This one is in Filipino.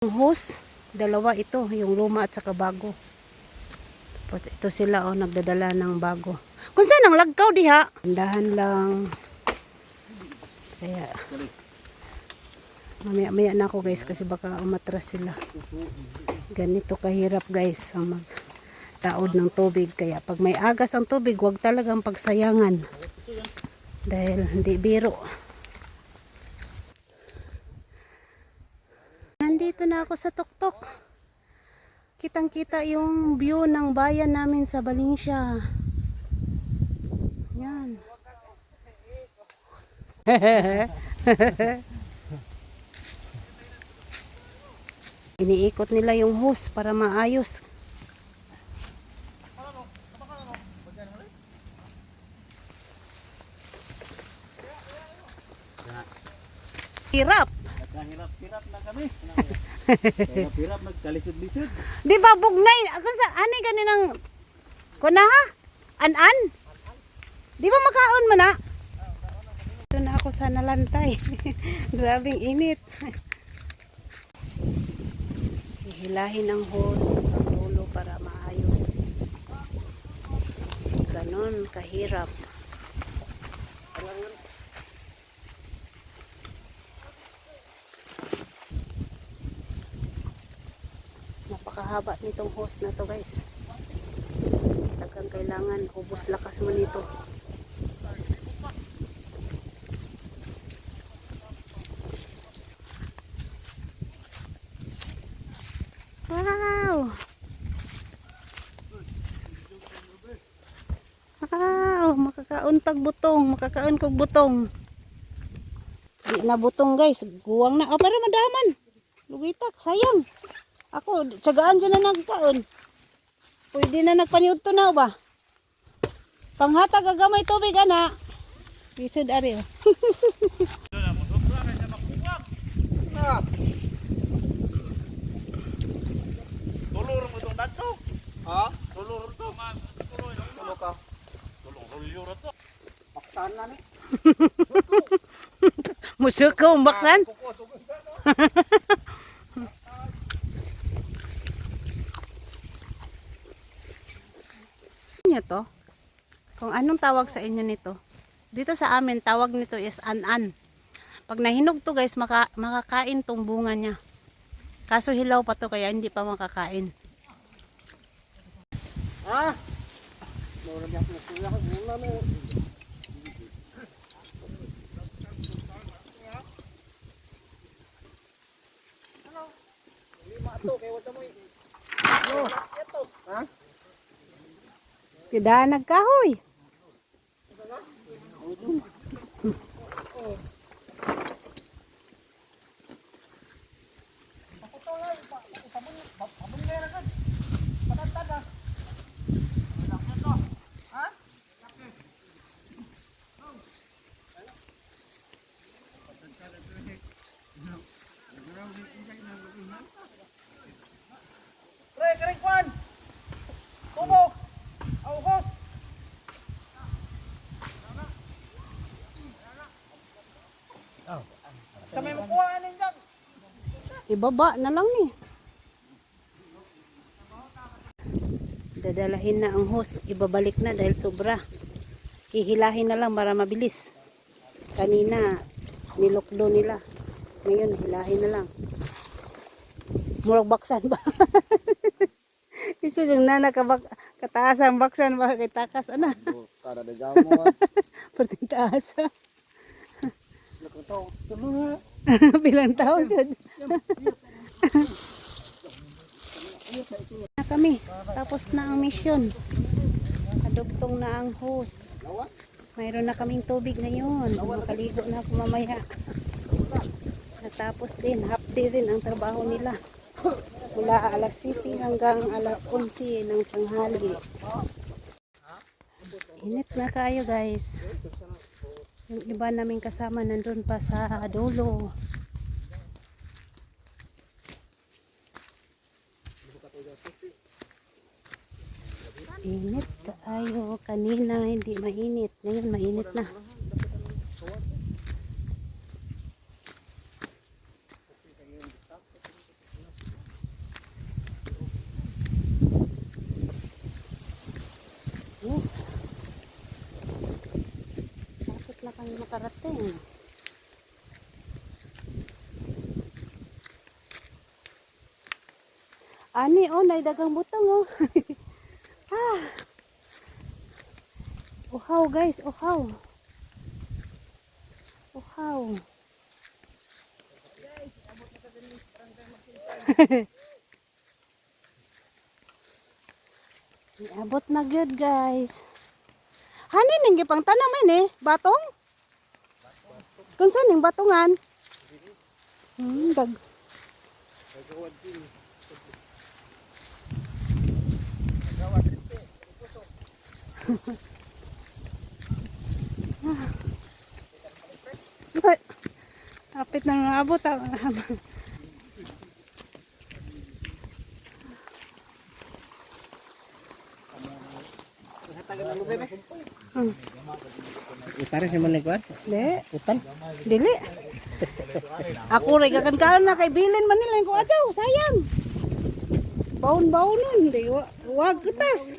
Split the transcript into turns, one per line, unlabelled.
Yung hose, dalawa ito, yung luma at saka bago. Tapos ito sila nagdadala ng bago. Kung saan ang lagkaw diha? Dahan lang. Kaya mamaya na ako guys kasi baka umatras sila. Ganito kahirap guys ang magtaod ng tubig. Kaya pag may agas ang tubig, huwag talagang pagsayangan. Dahil hindi biro. Nandito na ako sa tuktok. Kitang-kita yung view ng bayan namin sa Valencia. Yan. Iniikot nila yung hose para maayos. Hirap.
Hirap na kami. Hirap nagkalisod-lisod.
Di ba bugnay? Ani ganinang kuna ha? An-an? Di ba makaon mo na? Ito na ako sa nalantay. Grabing init. Hihilahin ang hose ang dulo para maayos. Ganon kahirap. Napakahaba nitong hose na to guys. Talagang kailangan ubos lakas mo nito. Wow! Wow! Makakauntag butong. Makakaon kog butong. Di na butong guys. Guwang na. Para madaman. Lugitak. Sayang. Ako, tsagaan dyan na nagkaon. Pwede na nagpaniud to na ba? Panghatag agamay tubig ana. Isod ari.
Tulur mo itong dato. Ha? Tulur to. Tulur ka. Tulur rolyo ra to. Baktan na ni.
Musuko baksan. Nyo to? Kung anong tawag sa inyo nito? Dito sa amin, tawag nito is an-an. Pag nahinog to guys, makakain tong bunga niya. Kaso hilaw pa to kaya hindi pa makakain.
Ha? Murag ako na kuya ko muna na. Hello. Lima to kay wala mo. Ano? Ito. Ha?
Tidak nagkahoy.
Pre, karikwan. Tubo. August. Sa may makuha anin dyan.
Ibaba na lang ni. Dadalahin na ang hose. Ibabalik na dahil sobra. Hihilahin na lang para mabilis. Kanina, niloklo nila. Ngayon, hilahin na lang. Murag baksan ba? Iso yung kataas ang baksan ba kay takas ana.
Kada de gamo.
Perting taas.
Nakataw. Tulo na.
Bilang taon jud. Na kami. Tapos na ang mission. Adugtong na ang hose. Mayroon na kaming tubig ngayon. Makaligo na ako mamaya. Natapos din. Half day rin ang trabaho nila. Mula alas 7 hanggang alas 11 ng tanghali. Init na kayo guys. Yung iba naming kasama nandun pa sa dulo. Init kaayo. Kanina hindi mainit. Ngayon mainit na. nakarating. Ani, oh, naidagang butong, oh. Ah. Uhaw, guys, uhaw. Uhaw. Abot na gyud, guys. Hanin ning gipang tanaman eh, batong? Kung saan ning batongan? Dag. Kapit na naabot.
Utara si man likuan.
Dili.
Utan.
Dili. Ako rin kakan na kay bilin man nila ko adyaw, sayang. Baon-baonon, di wag kutas.